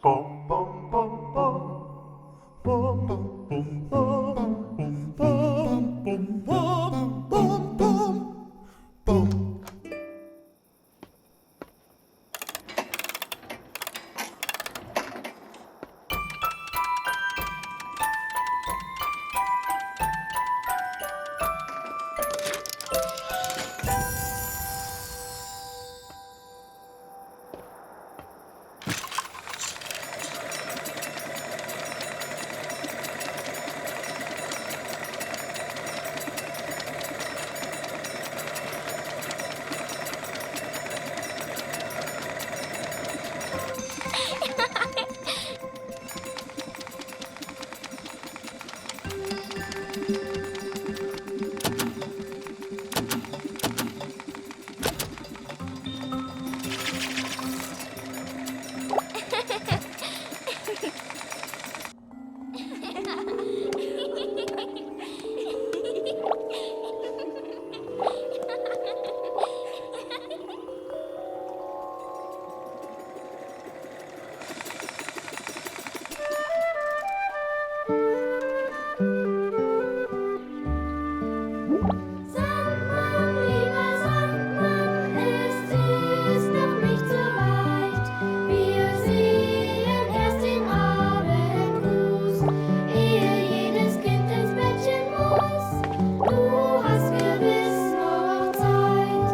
Bum, bum, bum, bum. Bum, bum, bum, bum. Bum, bum, bum, bum, bum. Bum. Sandmann, lieber Sandmann, es ist noch nicht so weit. Wir sehen erst den Abendgruß, ehe jedes Kind ins Bettchen muss. Du hast gewiss noch Zeit.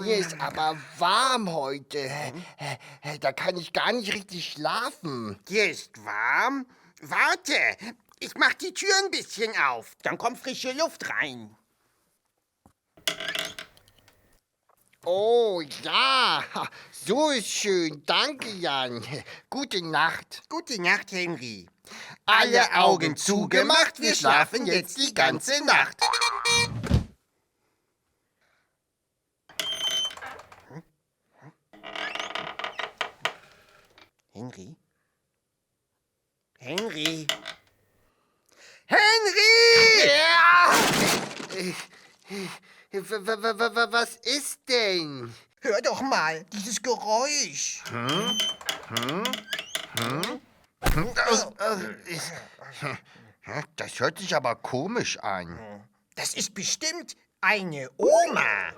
Mir ist aber warm heute. Da kann ich gar nicht richtig schlafen. Dir ist warm? Warte, ich mach die Tür ein bisschen auf. Dann kommt frische Luft rein. Oh ja, so ist schön. Danke, Jan. Gute Nacht. Gute Nacht, Henry. Alle Augen zugemacht, wir schlafen jetzt die ganze Nacht. Henry? Henry? Henry! Ja! Was ist denn? Hör doch mal, dieses Geräusch. Das hört sich aber komisch an. Das ist bestimmt eine Oma.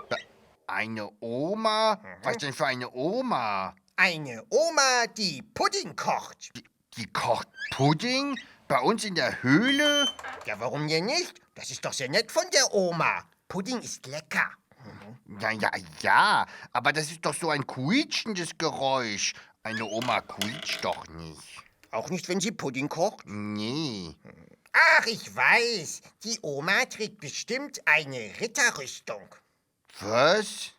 Eine Oma? Was denn für eine Oma? Eine Oma, die Pudding kocht. Die kocht Pudding? Bei uns in der Höhle? Ja, warum denn nicht? Das ist doch sehr nett von der Oma. Pudding ist lecker. Ja, aber das ist doch so ein quietschendes Geräusch. Eine Oma quietscht doch nicht. Auch nicht, wenn sie Pudding kocht? Nee. Ach, ich weiß. Die Oma trägt bestimmt eine Ritterrüstung. Was?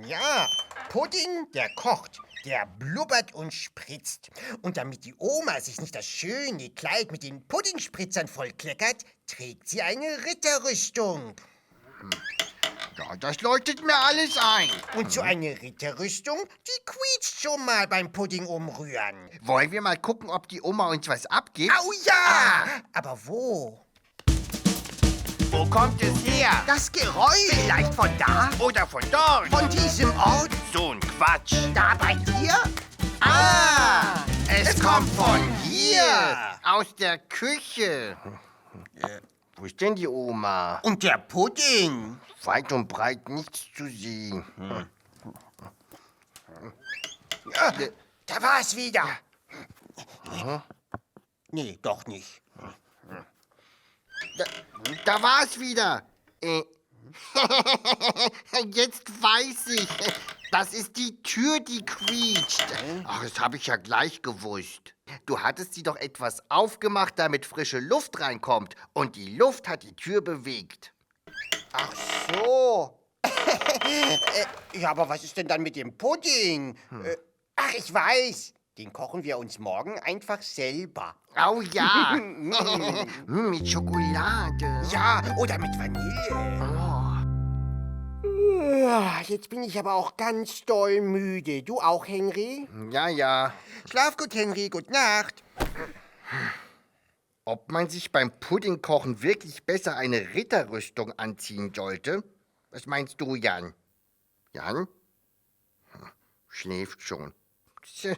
Ja, Pudding, der kocht, der blubbert und spritzt. Und damit die Oma sich nicht das schöne Kleid mit den Puddingspritzern vollkleckert, trägt sie eine Ritterrüstung. Ja, das leuchtet mir alles ein. Und so eine Ritterrüstung, die quietscht schon mal beim Pudding umrühren. Wollen wir mal gucken, ob die Oma uns was abgibt? Au ja! Aber wo? Wo kommt es her? Das Geräusch. Vielleicht von da? Oder von dort? Von diesem Ort? So ein Quatsch. Da bei dir? Ah, es kommt von hier. hier. Aus der Küche. Wo ist denn die Oma? Und der Pudding? Weit und breit nichts zu sehen. Ja, da war es wieder. Nee, doch nicht. Da war es wieder. Jetzt weiß ich. Das ist die Tür, die quietscht. Ach, das habe ich ja gleich gewusst. Du hattest sie doch etwas aufgemacht, damit frische Luft reinkommt. Und die Luft hat die Tür bewegt. Ach so. Ja, aber was ist denn dann mit dem Pudding? Ach, ich weiß. Den kochen wir uns morgen einfach selber. Oh ja. Mit Schokolade. Ja, oder mit Vanille. Oh. Jetzt bin ich aber auch ganz doll müde. Du auch, Henry? Ja, ja. Schlaf gut, Henry. Gute Nacht. Ob man sich beim Puddingkochen wirklich besser eine Ritterrüstung anziehen sollte? Was meinst du, Jan? Jan? Schläft schon. Tja,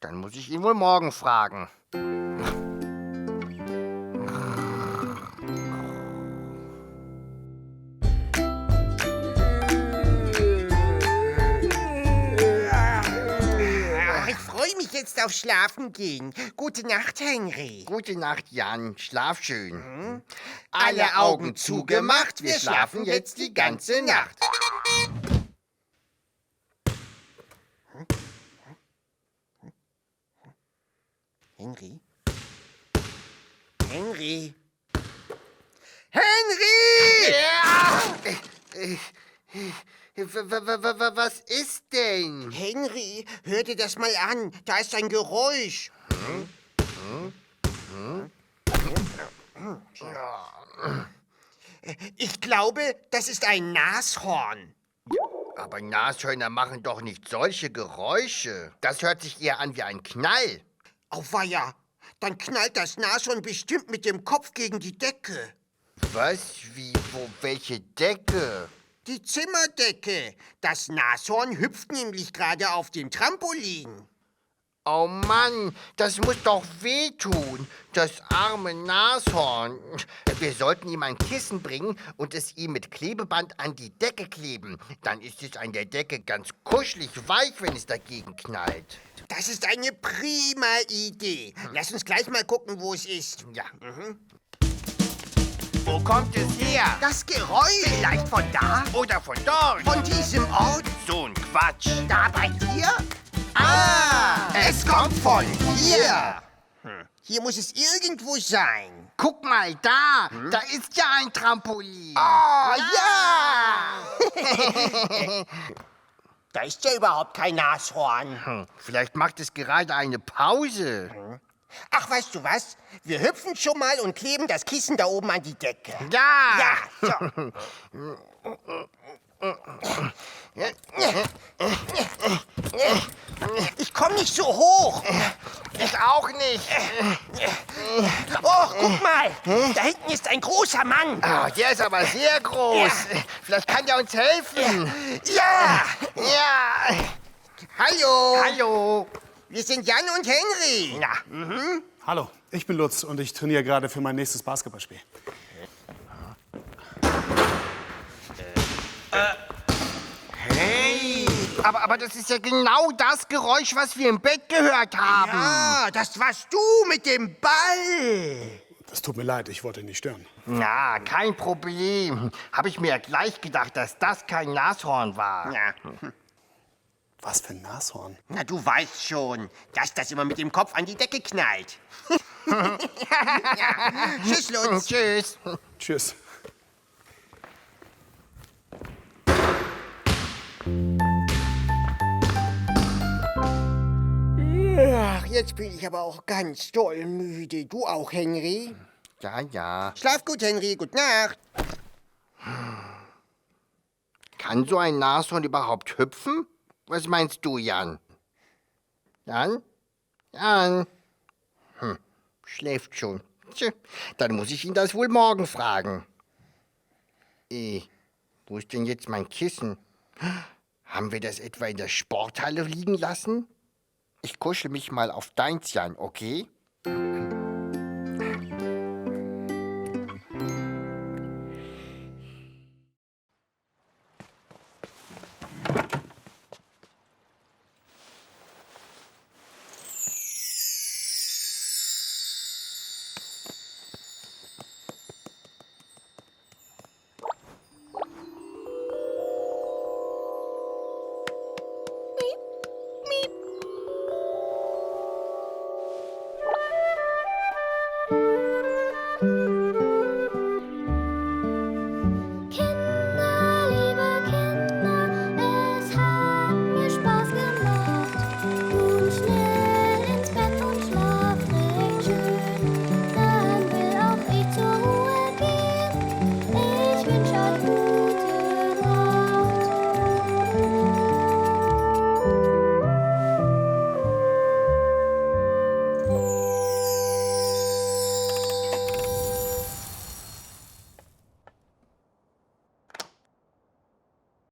dann muss ich ihn wohl morgen fragen. Ich freue mich jetzt auf Schlafen gehen. Gute Nacht, Henry. Gute Nacht, Jan. Schlaf schön. Alle Augen zugemacht, wir schlafen jetzt die ganze Nacht. Henry? Henry? Henry! Was ist denn? Henry, hör dir das mal an. Da ist ein Geräusch. Ich glaube, das ist ein Nashorn. Aber Nashörner machen doch nicht solche Geräusche. Das hört sich eher an wie ein Knall. Auweia, dann knallt das Nashorn bestimmt mit dem Kopf gegen die Decke. Was? Wie? Wo? Welche Decke? Die Zimmerdecke. Das Nashorn hüpft nämlich gerade auf dem Trampolin. Oh Mann, das muss doch wehtun. Das arme Nashorn. Wir sollten ihm ein Kissen bringen und es ihm mit Klebeband an die Decke kleben. Dann ist es an der Decke ganz kuschelig weich, wenn es dagegen knallt. Das ist eine prima Idee. Lass uns gleich mal gucken, wo es ist. Ja. Wo kommt es her? Das Geräusch. Vielleicht von da? Oder von dort? Von diesem Ort? So ein Quatsch. Da bei dir? Ah, es kommt von hier. Hier muss es irgendwo sein. Guck mal da. Da ist ja ein Trampolin. Oh, ja! Da ist ja überhaupt kein Nashorn. Vielleicht macht es gerade eine Pause. Ach, weißt du was? Wir hüpfen schon mal und kleben das Kissen da oben an die Decke. Ja. Ja, so. Ich komme nicht so hoch. Ich auch nicht. Oh, guck mal. Da hinten ist ein großer Mann. Ah, der ist aber sehr groß. Vielleicht kann der uns helfen. Ja. Ja. Hallo. Hallo. Wir sind Jan und Henry. Na, Hallo, ich bin Lutz und ich trainiere gerade für mein nächstes Basketballspiel. hey. Aber das ist ja genau das Geräusch, was wir im Bett gehört haben. Ah, das warst du mit dem Ball. Das tut mir leid, ich wollte nicht stören. Na, kein Problem. Habe ich mir ja gleich gedacht, dass das kein Nashorn war. Ja. Was für ein Nashorn. Na, du weißt schon, dass das immer mit dem Kopf an die Decke knallt. Ja. Tschüss, Lutz. Tschüss. Tschüss. Ach, jetzt bin ich aber auch ganz doll müde. Du auch, Henry? Ja, ja. Schlaf gut, Henry. Gute Nacht. Kann so ein Nashorn überhaupt hüpfen? Was meinst du, Jan? Jan? Jan? Schläft schon. Tja, dann muss ich ihn das wohl morgen fragen. Wo ist denn jetzt mein Kissen? Haben wir das etwa in der Sporthalle liegen lassen? Ich kuschel mich mal auf deins, Jan, okay?